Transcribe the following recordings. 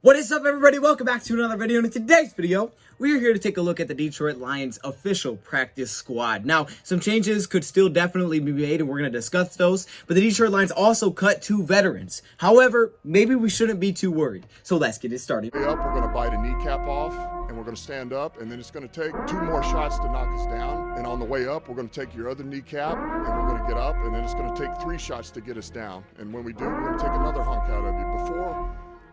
What is up, everybody? Welcome back to another video. And in today's video, we are here to take a look at the Detroit Lions official practice squad. Now, some changes could still definitely be made, and we're going to discuss those. But the Detroit Lions also cut 2 veterans. However, maybe we shouldn't be too worried. So let's get it started. We're going to bite a kneecap off, and we're going to stand up, and then it's going to take 2 more shots to knock us down. And on the way up, we're going to take your other kneecap, and we're going to get up, and then it's going to take 3 shots to get us down. And when we do, we're going to take another hunk out of you.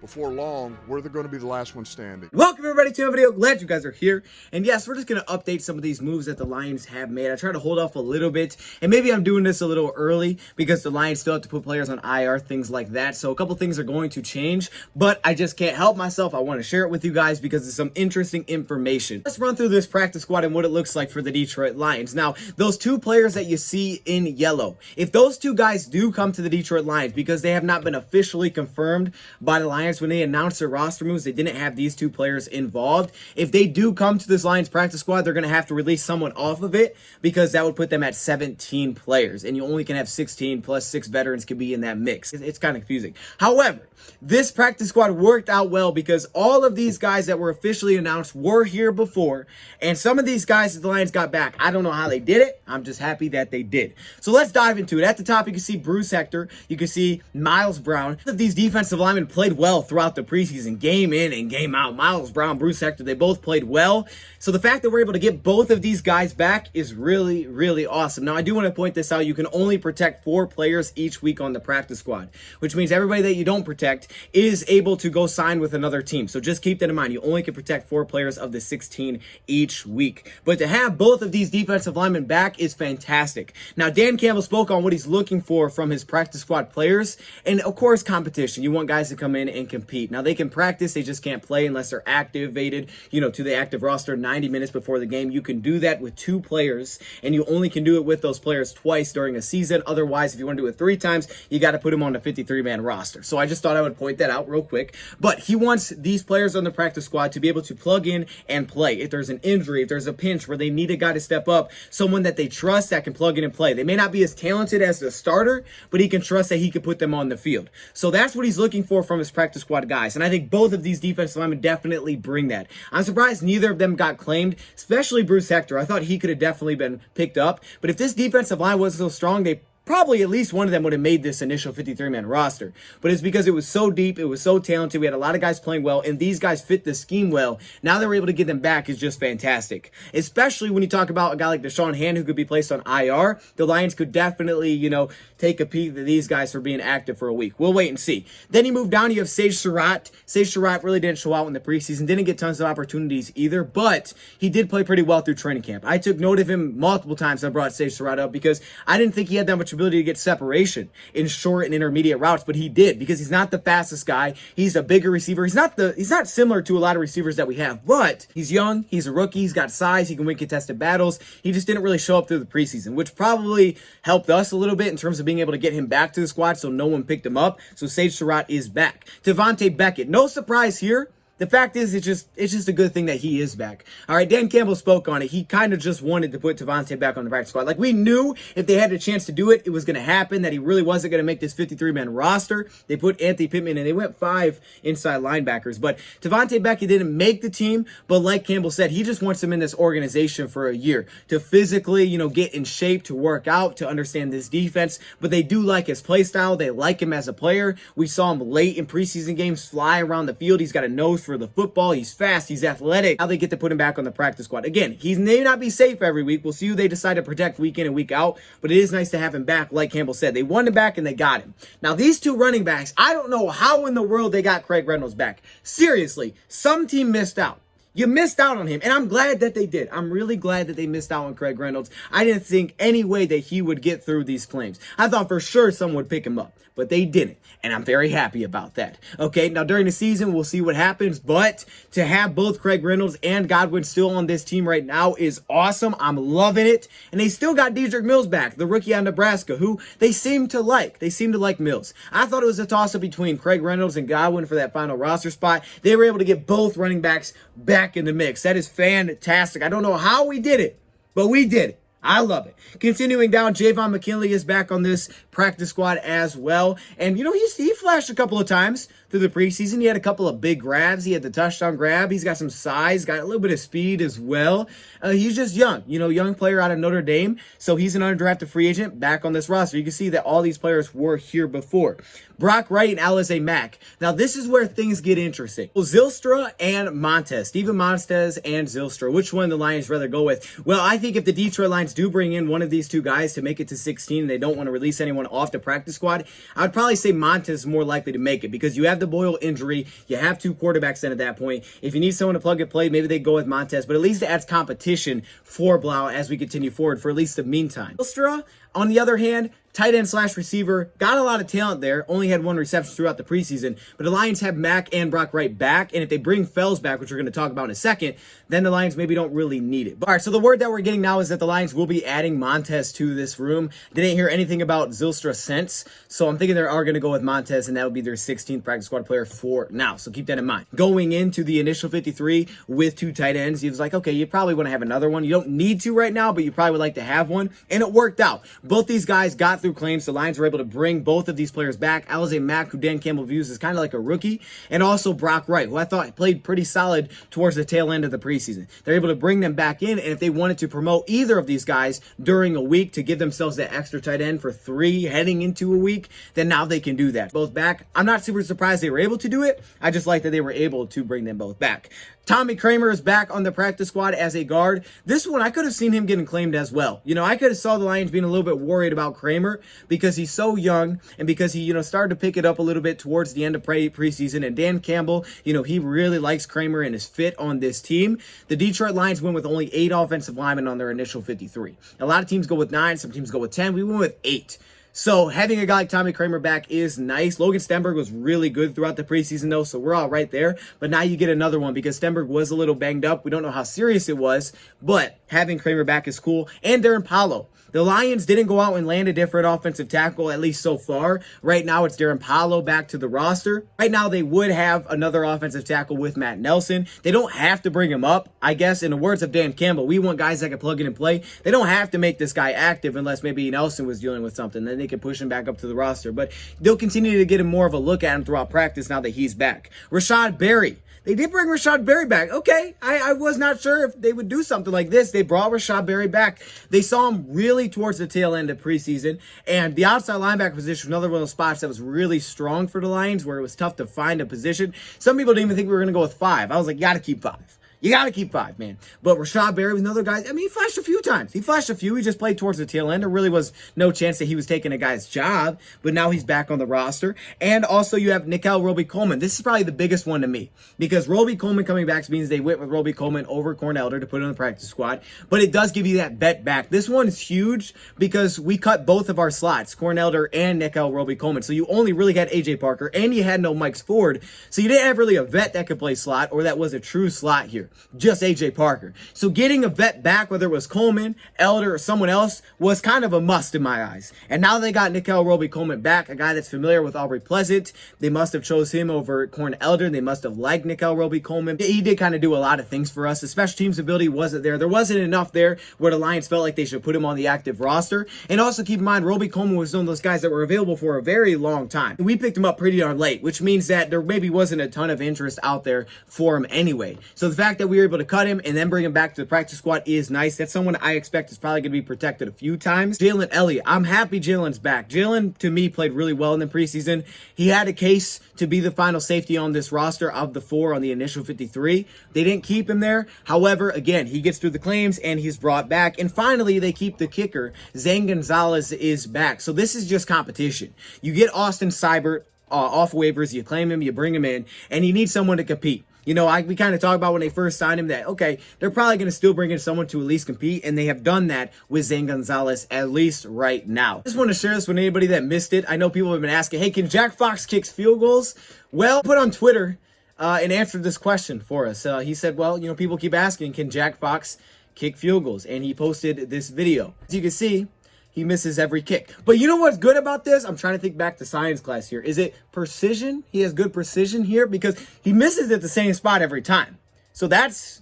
Before long, we're going to be the last one standing. Welcome, everybody, to a video. Glad you guys are here. And yes, we're just going to update some of these moves that the Lions have made. I try to hold off a little bit, and maybe I'm doing this a little early because the Lions still have to put players on IR, things like that. So a couple things are going to change, but I just can't help myself. I want to share it with you guys because it's some interesting information. Let's run through this practice squad and what it looks like for the Detroit Lions. Now, those 2 players that you see in yellow, if those 2 guys do come to the Detroit Lions, because they have not been officially confirmed by the Lions when they announced their roster moves, they didn't have these 2 players involved. If they do come to this Lions practice squad, they're going to have to release someone off of it because that would put them at 17 players, and you only can have 16 plus 6 veterans can be in that mix. It's kind of confusing. However, this practice squad worked out well because all of these guys that were officially announced were here before, and some of these guys that the Lions got back, I don't know how they did it. I'm just happy that they did. So let's dive into it. At the top, you can see Bruce Hector. You can see Miles Brown. These defensive linemen played well throughout the preseason, game in and game out. Miles Brown, Bruce Hector, they both played well. So the fact that we're able to get both of these guys back is really, really awesome. Now, I do want to point this out. You can only protect 4 players each week on the practice squad, which means everybody that you don't protect is able to go sign with another team. So just keep that in mind. You only can protect 4 players of the 16 each week. But to have both of these defensive linemen back is fantastic. Now, Dan Campbell spoke on what he's looking for from his practice squad players. And of course, competition. You want guys to come in and compete. Now, they can practice. They just can't play unless they're activated, to the active roster 90 minutes before the game. You can do that with 2 players, and you only can do it with those players twice during a season. Otherwise, if you want to do it 3 times, you got to put them on the 53-man roster. So I just thought I would point that out real quick. But he wants these players on the practice squad to be able to plug in and play. If there's an injury, if there's a pinch where they need a guy to step up, someone that they trust that can plug in and play. They may not be as talented as the starter, but he can trust that he can put them on the field. So that's what he's looking for from his practice squad guys. And I think both of these defensive linemen definitely bring that. I'm surprised neither of them got claimed, especially Bruce Hector. I thought he could have definitely been picked up. But if this defensive line wasn't so strong, they probably at least one of them would have made this initial 53-man roster. But it's because it was so deep, it was so talented, we had a lot of guys playing well, and these guys fit the scheme well. Now that we're able to get them back is just fantastic. Especially when you talk about a guy like Deshaun Hand who could be placed on IR. The Lions could definitely, take a peek at these guys for being active for a week. We'll wait and see. Then you move down, you have Sage Surratt. Sage Surratt really didn't show out in the preseason, didn't get tons of opportunities either, but he did play pretty well through training camp. I took note of him multiple times. I brought Sage Surratt up because I didn't think he had that much ability to get separation in short and intermediate routes, but he did because he's not the fastest guy. He's a bigger receiver. He's not similar to a lot of receivers that we have, but he's young. He's a rookie. He's got size. He can win contested battles. He just didn't really show up through the preseason, which probably helped us a little bit in terms of being able to get him back to the squad so no one picked him up. So Sage Surratt is back. Devontae Beckett, no surprise here. The fact is, it's just a good thing that he is back. All right, Dan Campbell spoke on it. He kind of just wanted to put Devontae back on the practice squad. Like, we knew if they had a chance to do it, it was going to happen, that he really wasn't going to make this 53-man roster. They put Anthony Pittman, and they went 5 inside linebackers. But Devontae Beckett didn't make the team, but like Campbell said, he just wants him in this organization for a year to physically, get in shape, to work out, to understand this defense. But they do like his play style. They like him as a player. We saw him late in preseason games fly around the field. He's got a nose for the football. He's fast. He's athletic. Now they get to put him back on the practice squad. Again, he may not be safe every week. We'll see who they decide to protect week in and week out, but it is nice to have him back. Like Campbell said, they wanted him back and they got him. Now these 2 running backs, I don't know how in the world they got Craig Reynolds back. Seriously, some team missed out. You missed out on him, and I'm glad that they did. I'm really glad that they missed out on Craig Reynolds. I didn't think any way that he would get through these claims. I thought for sure someone would pick him up, but they didn't, and I'm very happy about that. Okay, now during the season, we'll see what happens, but to have both Craig Reynolds and Godwin still on this team right now is awesome. I'm loving it, and they still got Dedrick Mills back, the rookie out of Nebraska, who they seem to like. They seem to like Mills. I thought it was a toss-up between Craig Reynolds and Godwin for that final roster spot. They were able to get both running backs back in the mix. That is fantastic. I don't know how we did it, but we did it. I love it. Continuing down, Javon McKinley is back on this practice squad as well. And, you know, he flashed a couple of times through the preseason. He had a couple of big grabs. He had the touchdown grab. He's got some size, got a little bit of speed as well. He's just young, young player out of Notre Dame. So he's an undrafted free agent back on this roster. You can see that all these players were here before. Brock Wright and Alize Mack. Now, this is where things get interesting. Well, Zylstra and Montez. Steven Montez and Zylstra. Which one the Lions rather go with? Well, I think if the Detroit Lions do bring in one of these two guys to make it to 16 and they don't want to release anyone off the practice squad, I would probably say Montez is more likely to make it because you have the Boyle injury. You have two quarterbacks then at that point. If you need someone to plug and play, maybe they go with Montez, but at least it adds competition for Blau as we continue forward for at least the meantime. Zylstra, on the other hand, tight end / receiver, got a lot of talent there, only had one reception throughout the preseason, but the Lions have Mack and Brock Wright back, and if they bring Fells back, which we're going to talk about in a second, then the Lions maybe don't really need it. All right, so the word that we're getting now is that the Lions will be adding Montez to this room. Didn't hear anything about Zylstra since, so I'm thinking they are going to go with Montez, and that would be their 16th practice squad player for now, so keep that in mind. Going into the initial 53 with two tight ends, he was like, okay, you probably want to have another one. You don't need to right now, but you probably would like to have one, and it worked out. Both these guys got through claims. The Lions were able to bring both of these players back. Alize Mack, who Dan Campbell views as kind of like a rookie, and also Brock Wright, who I thought played pretty solid towards the tail end of the preseason. They're able to bring them back in, and if they wanted to promote either of these guys during a week to give themselves that extra tight end for 3 heading into a week, then now they can do that. Both back. I'm not super surprised they were able to do it. I just like that they were able to bring them both back. Tommy Kramer is back on the practice squad as a guard. This one, I could have seen him getting claimed as well. I could have saw the Lions being a little bit worried about Kramer because he's so young and because he, started to pick it up a little bit towards the end of preseason. And Dan Campbell, he really likes Kramer and is fit on this team. The Detroit Lions went with only 8 offensive linemen on their initial 53. A lot of teams go with 9, some teams go with 10. We went with 8. So having a guy like Tommy Kramer back is nice. Logan Stenberg was really good throughout the preseason, though, so we're all right there. But now you get another one because Stenberg was a little banged up. We don't know how serious it was, but having Kramer back is cool. And Darren Paulo. The Lions didn't go out and land a different offensive tackle, at least so far. Right now, it's Darren Paulo back to the roster. Right now, they would have another offensive tackle with Matt Nelson. They don't have to bring him up. I guess, in the words of Dan Campbell, we want guys that can plug in and play. They don't have to make this guy active unless maybe Nelson was dealing with something. Then they can push him back up to the roster. But they'll continue to get him more of a look at him throughout practice now that he's back. Rashad Barry. They did bring Rashad Barry back. Okay, I was not sure if they would do something like this. They brought Rashad Barry back. They saw him really towards the tail end of preseason, and the outside linebacker position was another one of those spots that was really strong for the Lions where it was tough to find a position. Some people didn't even think we were going to go with 5. I was like, you got to keep 5. You got to keep 5, man. But Rashad Barry was another guy. He flashed a few times. He just played towards the tail end. There really was no chance that he was taking a guy's job, but now he's back on the roster. And also you have Untitled Robey-Coleman. This is probably the biggest one to me because Robey-Coleman coming back means they went with Robey-Coleman over Cornelder to put on the practice squad, but it does give you that bet back. This one is huge because we cut both of our slots, Cornelder and Untitled Robey-Coleman. So you only really had AJ Parker and you had no Mike Ford. So you didn't have really a vet that could play slot or that was a true slot here. Just AJ Parker. So getting a vet back, whether it was Coleman, Elder, or someone else, was kind of a must in my eyes. And now they got Untitled Robey-Coleman back, a guy that's familiar with Aubrey Pleasant. They must have chose him over Corn Elder. They must have liked Untitled Robey-Coleman. He did kind of do a lot of things for us. The special teams ability wasn't there. There wasn't enough there where the Lions felt like they should put him on the active roster. And also keep in mind, Robey-Coleman was one of those guys that were available for a very long time. We picked him up pretty darn late, which means that there maybe wasn't a ton of interest out there for him anyway. So the fact that we were able to cut him and then bring him back to the practice squad is nice. That's someone I expect is probably going to be protected a few times. Jalen Elliott. I'm happy Jalen's back. Jalen, to me, played really well in the preseason. He had a case to be the final safety on this roster of the 4 on the initial 53. They didn't keep him there. However, again, he gets through the claims and he's brought back. And finally, they keep the kicker. Zane Gonzalez is back. So this is just competition. You get Austin Seibert off waivers, you claim him, you bring him in, and you need someone to compete. We kind of talked about when they first signed him that, okay, they're probably going to still bring in someone to at least compete, and they have done that with Zane Gonzalez, at least right now. I just want to share this with anybody that missed it. I know people have been asking, hey, can Jack Fox kick field goals? Well, put on Twitter and answered this question for us. He said, well, people keep asking, can Jack Fox kick field goals? And he posted this video. As you can see, he misses every kick. But you know what's good about this? I'm trying to think back to science class here. Is it precision? He has good precision here because he misses at the same spot every time. So that's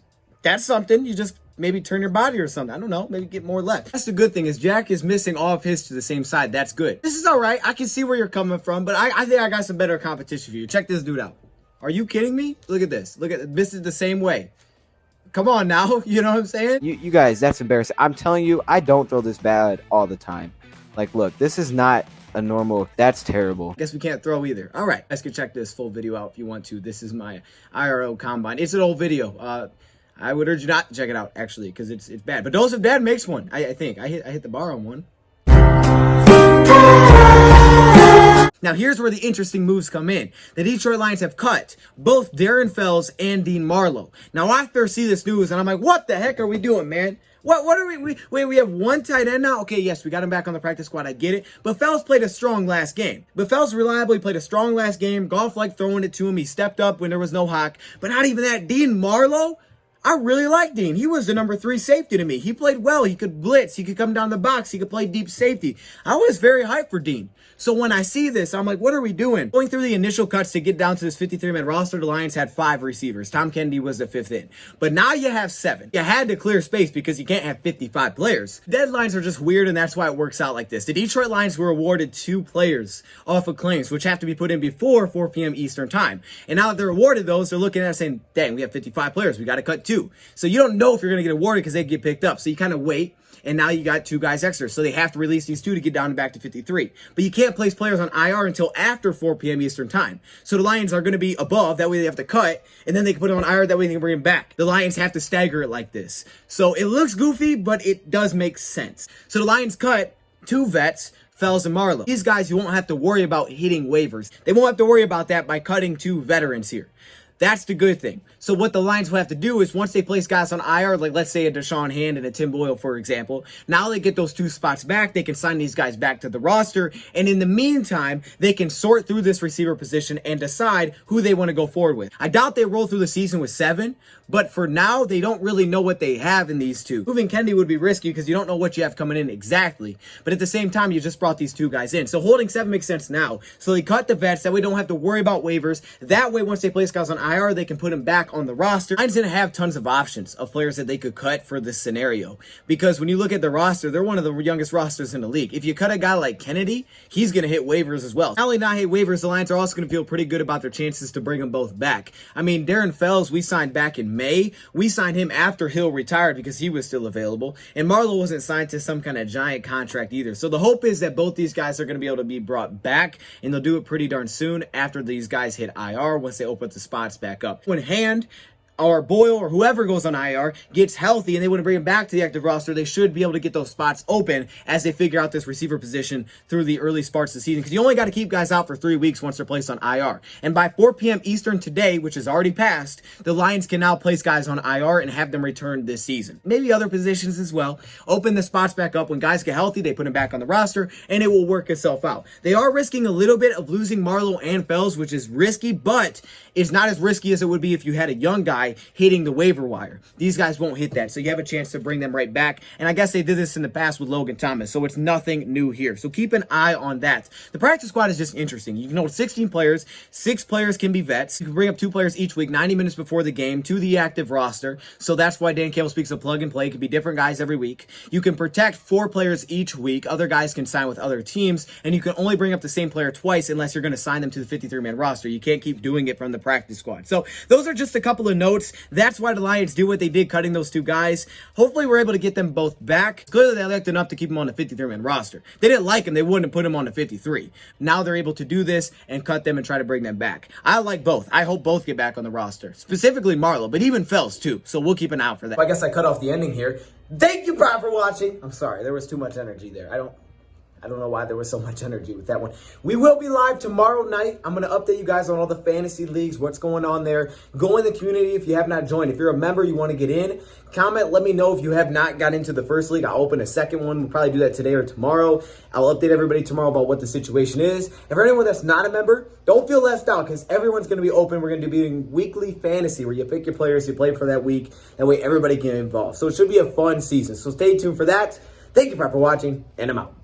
something. You just maybe turn your body or something. I don't know. Maybe get more left. That's the good thing is Jack is missing all of his to the same side. That's good. This is all right. I can see where you're coming from, but I think I got some better competition for you. Check this dude out. Are you kidding me? Look at this. Look at this is the same way. Come on now. You know what I'm saying? You guys, that's embarrassing. I'm telling you, I don't throw this bad all the time. Like, look, this is not a normal. That's terrible. Guess we can't throw either. All right. Guys can check this full video out if you want to. This is my IRL combine. It's an old video. I would urge you not to check it out, actually, because it's bad. But DoseOfDion makes one, I think. I hit the bar on one. Now, here's where the interesting moves come in. The Detroit Lions have cut both Darren Fells and Dean Marlowe. Now, I first see this news, and I'm like, what the heck are we doing, man? What are we have one tight end now? Okay, yes, we got him back on the practice squad. I get it. But Fells played a strong last game. But Fells reliably played a strong last game. Golf liked throwing it to him. He stepped up when there was no hawk. But not even that. Dean Marlowe? I really like Dean. He was the number 3 safety to me. He played well. He could blitz. He could come down the box. He could play deep safety. I was very hyped for Dean. So when I see this, I'm like, what are we doing? Going through the initial cuts to get down to this 53-man roster, the Lions had 5 receivers. Tom Kennedy was the 5th in. But now you have 7. You had to clear space because you can't have 55 players. Deadlines are just weird, and that's why it works out like this. The Detroit Lions were awarded 2 players off of claims, which have to be put in before 4 p.m. Eastern time. And now that they're awarded those, they're looking at it saying, dang, we have 55 players. We got to cut 2. So you don't know if you're going to get awarded because they get picked up. So you kind of wait. And now you got 2 guys extra. So they have to release these 2 to get down back to 53. But you can't place players on IR until after 4 p.m. Eastern time. So the Lions are going to be above. That way they have to cut. And then they can put them on IR. That way they can bring them back. The Lions have to stagger it like this. So it looks goofy, but it does make sense. So the Lions cut 2 vets, Fells and Marlowe. These guys, you won't have to worry about hitting waivers. They won't have to worry about that by cutting 2 veterans here. That's the good thing. So what the Lions will have to do is once they place guys on IR, like let's say a Deshaun Hand and a Tim Boyle, for example, now they get those 2 spots back. They can sign these guys back to the roster. And in the meantime, they can sort through this receiver position and decide who they want to go forward with. I doubt they roll through the season with 7, but for now, they don't really know what they have in these 2. Moving Kennedy would be risky because you don't know what you have coming in exactly. But at the same time, you just brought these 2 guys in. So holding 7 makes sense now. So they cut the vets. That way, they don't have to worry about waivers. That way, once they place guys on IR, they can put them back on the roster. Lions didn't have tons of options of players that they could cut for this scenario. Because when you look at the roster, they're one of the youngest rosters in the league. If you cut a guy like Kennedy, he's going to hit waivers as well. Not only not hit waivers, the Lions are also going to feel pretty good about their chances to bring them both back. I mean, Darren Fells, we signed back in May. We signed him after Hill retired because he was still available. And Marlowe wasn't signed to some kind of giant contract either. So the hope is that both these guys are going to be able to be brought back. And they'll do it pretty darn soon after these guys hit IR once they open the spots back up. When Hand or Boyle or whoever goes on IR gets healthy and they want to bring him back to the active roster, they should be able to get those spots open as they figure out this receiver position through the early parts of the season. Because you only got to keep guys out for 3 weeks once they're placed on IR. And by 4 p.m. Eastern today, which is already passed, the Lions can now place guys on IR and have them return this season. Maybe other positions as well. Open the spots back up. When guys get healthy, they put them back on the roster, and it will work itself out. They are risking a little bit of losing Marlowe and Fells, which is risky, but it's not as risky as it would be if you had a young guy hitting the waiver wire. These guys won't hit that, so you have a chance to bring them right back. And I guess they did this in the past with Logan Thomas, so it's nothing new here. So keep an eye on that. The practice squad is just interesting. You know, 16 players, 6 players can be vets. You can bring up 2 players each week, 90 minutes before the game to the active roster. So that's why Dan Campbell speaks of plug and play. It could be different guys every week. You can protect 4 players each week. Other guys can sign with other teams, and you can only bring up the same player twice unless you're going to sign them to the 53-man roster. You can't keep doing it from the practice squad. So those are just a couple of notes. That's why the Lions do what they did, cutting those 2 guys. Hopefully we're able to get them both back. Clearly they liked enough to keep them on the 53-man roster. They didn't like him, they wouldn't have put him on the 53. Now they're able to do this and cut them and try to bring them back. I like both. I hope both get back on the roster. Specifically Marlowe, but even Fells too. So we'll keep an eye out for that. I guess I cut off the ending here. Thank you, Brian, for watching. I'm sorry, there was too much energy there. I don't know why there was so much energy with that one. We will be live tomorrow night. I'm going to update you guys on all the fantasy leagues, what's going on there. Go in the community if you have not joined. If you're a member, you want to get in, comment, let me know if you have not got into the first league. I'll open a second one. We'll probably do that today or tomorrow. I'll update everybody tomorrow about what the situation is. And for anyone that's not a member, don't feel left out because everyone's going to be open. We're going to be doing weekly fantasy where you pick your players, you play for that week. That way everybody can get involved. So it should be a fun season. So stay tuned for that. Thank you for watching, and I'm out.